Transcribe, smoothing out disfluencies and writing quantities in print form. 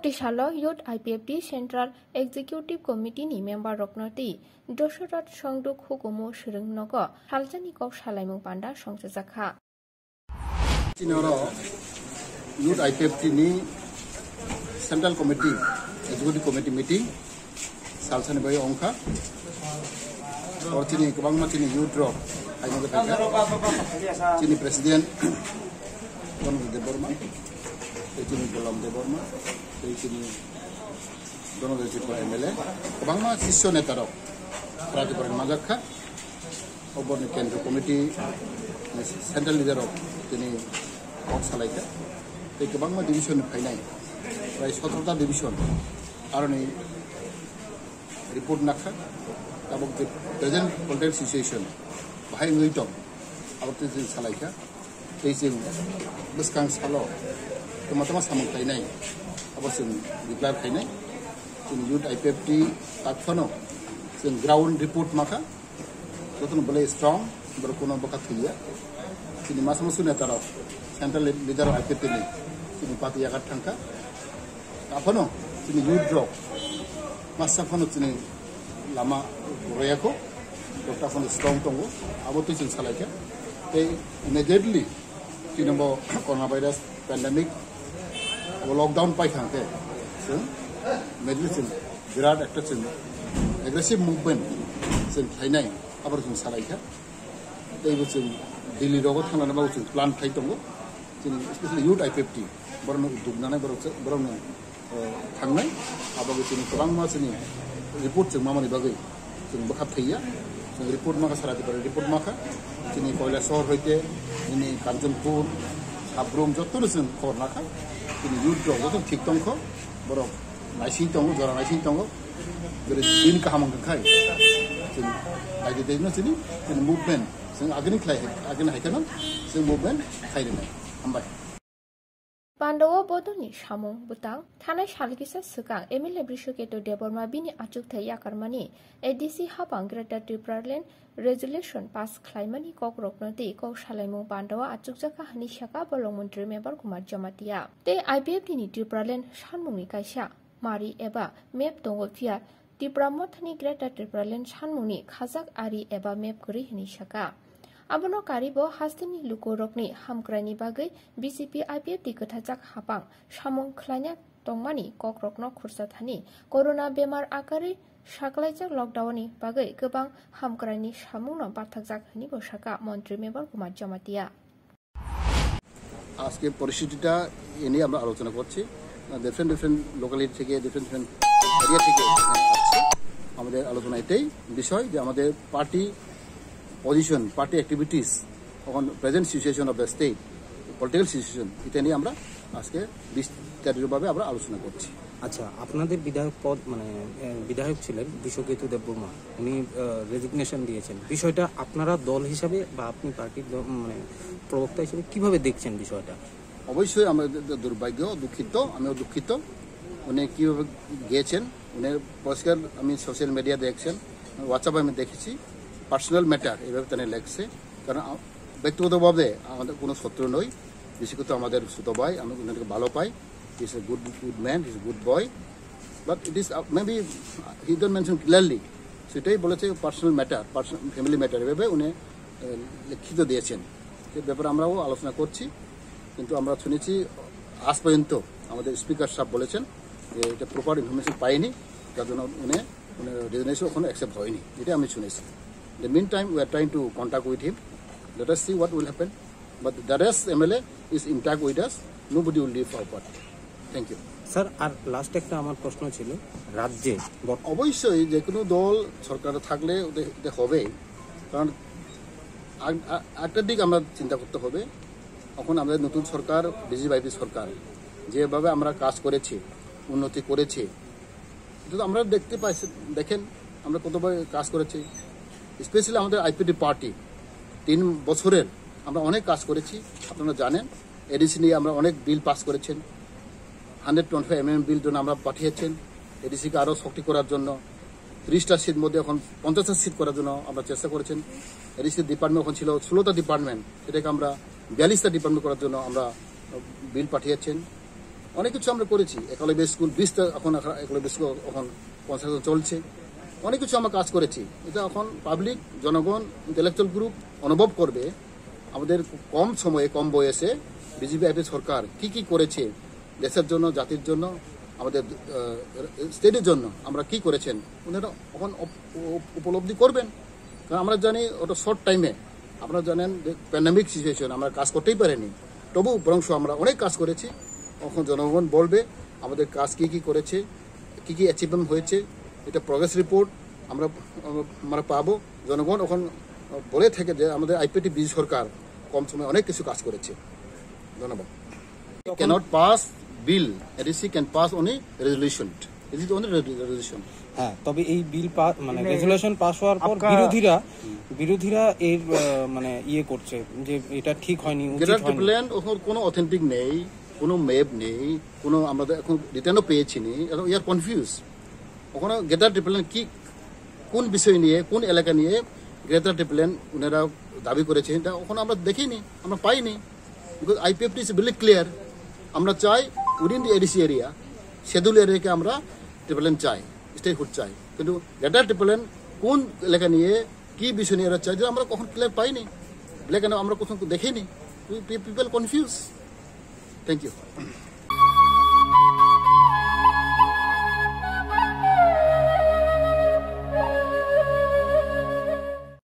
Boktisalo Youth IPFT Central Executive Committee ni member Roknoti Doshorat Songduk Hukumu Shurung Nogo Haljani Kok Shalaimung Panda Songchakha Tinoro Youth IPFT ni Central Committee Executive Committee meeting Salsani Bayo Onka और चीनी कबांग में चीनी youth drop आइए तो पहले चीनी president दोनों देवबर्मा चीनी गोलाम देवबर्मा चीनी दोनों देश पर एमएलए कबांग में शिष्य नेता रो राज्य पर मजाक और बोर्ड केंद्र कमिटी सेंट्रल लीडर रो चीनी कॉक्स लाइका तो कबांग में डिवीजन फाइनाल प्राय 17टा डिवीजन और नहीं report नाखा about the present political situation, behind we talk about this Salaika, facing this kind of salo, the Matama Samak Kainai, about some declared Kainai, in youth IPFT, Takfano, in ground report Maka, Sotan Bale strong, Burkuna Bakathilia, in the Masamasunatara, central leader of IPFT, in the Pati Yakatanka, Apano, in the youth drop, Masafano. Lama Royako, Dr. From the Strong Tongo, about this in Salaka. They immediately, Tinabo coronavirus pandemic, lockdown by Hanke. So, medicine, Virat actors in aggressive movement in China, about in Salaka. They was in Delhi Robot and about plant Taitongo, especially youth IPFT, Borno Dugnana, Borno Tangai, about it in Kurangmas in report yang mama dibagai, yang bekat thaya, yang report maka sarat dibagai report maka, ini koilah sor hoite, ini Kanjengpur, Sabrum, jodoh lusun korna kan, ini yudo, jodoh tik tongko, baru nasi tongko, jora nasi tongko, dari ini kahamang kai, ini lagi dari mana sini, ini movement, yang agen klay, agen haikanan, yang movement kai ini, ambai. Pandawa Bodoni Shamong Butang, Tana Shalkisa Sukang, Emile Brishoketo Deborma Bini Achukta Yakarmani, ADC Habang Greta Tripralen, Resolution Pass Climani Kok Roknoti, Kok Shalaimu Pandawa Achukaka Hanishaka Bolongmuntri Member Kumar Jamatia. They IPFT ni Tripralen Shanmungi Kaisha, Mari Eba, Mep Tongotia, Dipramotani Greta Tripralen Shanmungi, Kazak Ari Eba Mep Kuri Hanishaka. Abono karibo hastini lukorokni hamkrani bagai BCP IPFT ketajak hapang samong klanya tongmani kokrokno kursathani corona bemar akari saklaijak lockdowni bagai gobang hamkrani samungno bathakjak hani bosaka মন্ত্রী member Kumar Jamatia আজকে পরিস্থিতিটা এনে আমরা আলোচনা করছি different locality থেকে different area থেকে আসছে আমাদের আলোচনা এটাই বিষয় যে আমাদের party position, party activities on present situation of the state, political situation, এটা নিয়ে আমরা আজকে বিস্তারিতভাবে আমরা আলোচনা করছি। আচ্ছা, আপনাদের বিধায়ক পদ মানে বিধায়ক ছিলেন বিশ্বকেতু দেববর্মা, উনি রেজিগনেশন দিয়েছেন। বিষয়টা আপনারা দল হিসাবে বা আপনি পার্টির মানে প্রবক্তা হিসেবে কিভাবে দেখছেন বিষয়টা? অবশ্যই আমাদের দুর্ভাগ্য, দুঃখিত, আমিও দুঃখিত। উনি কিভাবে গিয়েছেন, উনি পরিষ্কার আমি সোশ্যাল মিডিয়া দেখছেন, হোয়াটসঅ্যাপে আমি দেখেছি। পার্সোনাল ম্যাটার এইভাবে তারা লেখছে কারণ ব্যক্তিগতভাবে আমাদের কোনো শত্রু নই বিশেষত আমাদের ছোট ভাই আমি ওনাকে ভালো পাই he is a good man he is a good boy but it is maybe he don't mention clearly সেটাই বলেছে পার্সোনাল ম্যাটার ফ্যামিলি ম্যাটার এভাবে উনি লিখিত দিয়েছেন সেই ব্যাপারে আমরাও আলোচনা করছি কিন্তু আমরা শুনেছি আজ পর্যন্ত আমাদের স্পিকার সাহেব বলেছেন যে এটা প্রপার ইনফরমেশন পাইনি যার জন্য উনি রেজিগনেশন ওখানে অ্যাকসেপ্ট হয়নি এটা আমি শুনেছি In the meantime, we are trying to contact with him. Let us see what will happen. But the rest MLA is intact with us. Nobody will leave our party. Thank you. Sir, আর last একটা আমার প্রশ্ন ছিল রাজ্যে অবশ্যই যে কোনো দল সরকারে থাকলে ওদের হবে কারণ একটা দিক আমরা চিন্তা করতে হবে এখন আমাদের নতুন সরকার বিজেপি সরকার যেভাবে আমরা কাজ করেছি উন্নতি করেছি কিন্তু আমরা দেখতে পাইছি দেখেন আমরা কতভাবে কাজ করেছি স্পেশালি আমাদের আইপিডি পার্টি 3 বছরের আমরা অনেক কাজ করেছি আপনারা জানেন এডিসি নিয়ে আমরা অনেক বিল পাস করেছেন 125 mm বিল জন্য আমরা পাঠিয়েছেন এডিসিকে আরও শক্তি করার জন্য 30টা সিট মধ্যে এখন 50টা সিট করার জন্য আমরা চেষ্টা করেছেন এডিসি ডিপার্টমেন্ট এখন ছিল 16টা ডিপার্টমেন্ট সেটাকে আমরা 42টা ডিপার্টমেন্ট করার জন্য আমরা বিল পাঠিয়েছেন অনেক কিছু আমরা করেছি। একলব্য স্কুল 20টা এখন একলব্য স্কুল এখন কনস্ট্রাকশন চলছে। অনেক কিছু আমরা কাজ করেছি। এটা এখন পাবলিক, জনগণ, ইন্টেলেকচুয়াল গ্রুপ অনুভব করবে আমাদের কম সময়ে, কম বয়সে বিজেপি সরকার কি করেছে দেশের জন্য, জাতির জন্য, আমাদের স্টেটের জন্য আমরা কি করেছেন ওনারা এখন উপলব্ধি করবেন। কারণ আমরা জানি ওটা শর্ট টাইমে, আপনারা জানেন যে প্যান্ডামিক সিচুয়েশন, আমরা কাজ করতেই পারিনি, তবু বরং আমরা অনেক কাজ করেছি। এখন জনগণ বলবে আমাদের কাজ কি করেছে, কি অ্যাচিভমেন্ট হয়েছে, এটা প্রগ্রেস রিপোর্ট আমরা পাবো। জনগণ এখন বলে থাকে যে আমাদের আইপিএফটি বিজেপি সরকার কম সময়ে অনেক কিছু কাজ করেছে। ধন্যবাদ। Cannot pass bill, ADC can pass only resolution, is it only resolution. হ্যাঁ, তবে এই বিল মানে রেজুলেশন পাস হওয়ার পর বিরোধীরা এর মানে ইয়ে করছে যে এটা ঠিক হয়নি, গেটার প্ল্যান ওখানে কোনো অথেন্টিক নেই, কোনো ম্যাপ নেই, কোনো আমাদের এখন রিটার্নও পেয়েছি নি, উই আর কনফিউজ। ওখানে গেটার প্ল্যান কি, কোন বিষয় নিয়ে, কোন এলাকা নিয়ে গেটার প্ল্যান ওনারা দাবি করেছেন, এটা ওখানে আমরা দেখিনি, আমরা পাইনি। Because IPFT is very clear, আমরা চাই within the ADC area, schedule এরিয়াকে আমরা প্ল্যান চাই, স্টেটহুড চাই। কিন্তু গেটার প্ল্যান কোন এলাকা নিয়ে, কি বিষয় নিয়ে এরা চাই, যে আমরা কখন ক্লিয়ার পাইনি, এলাকা আমরা কখন দেখিনি। People confuse. Thank you.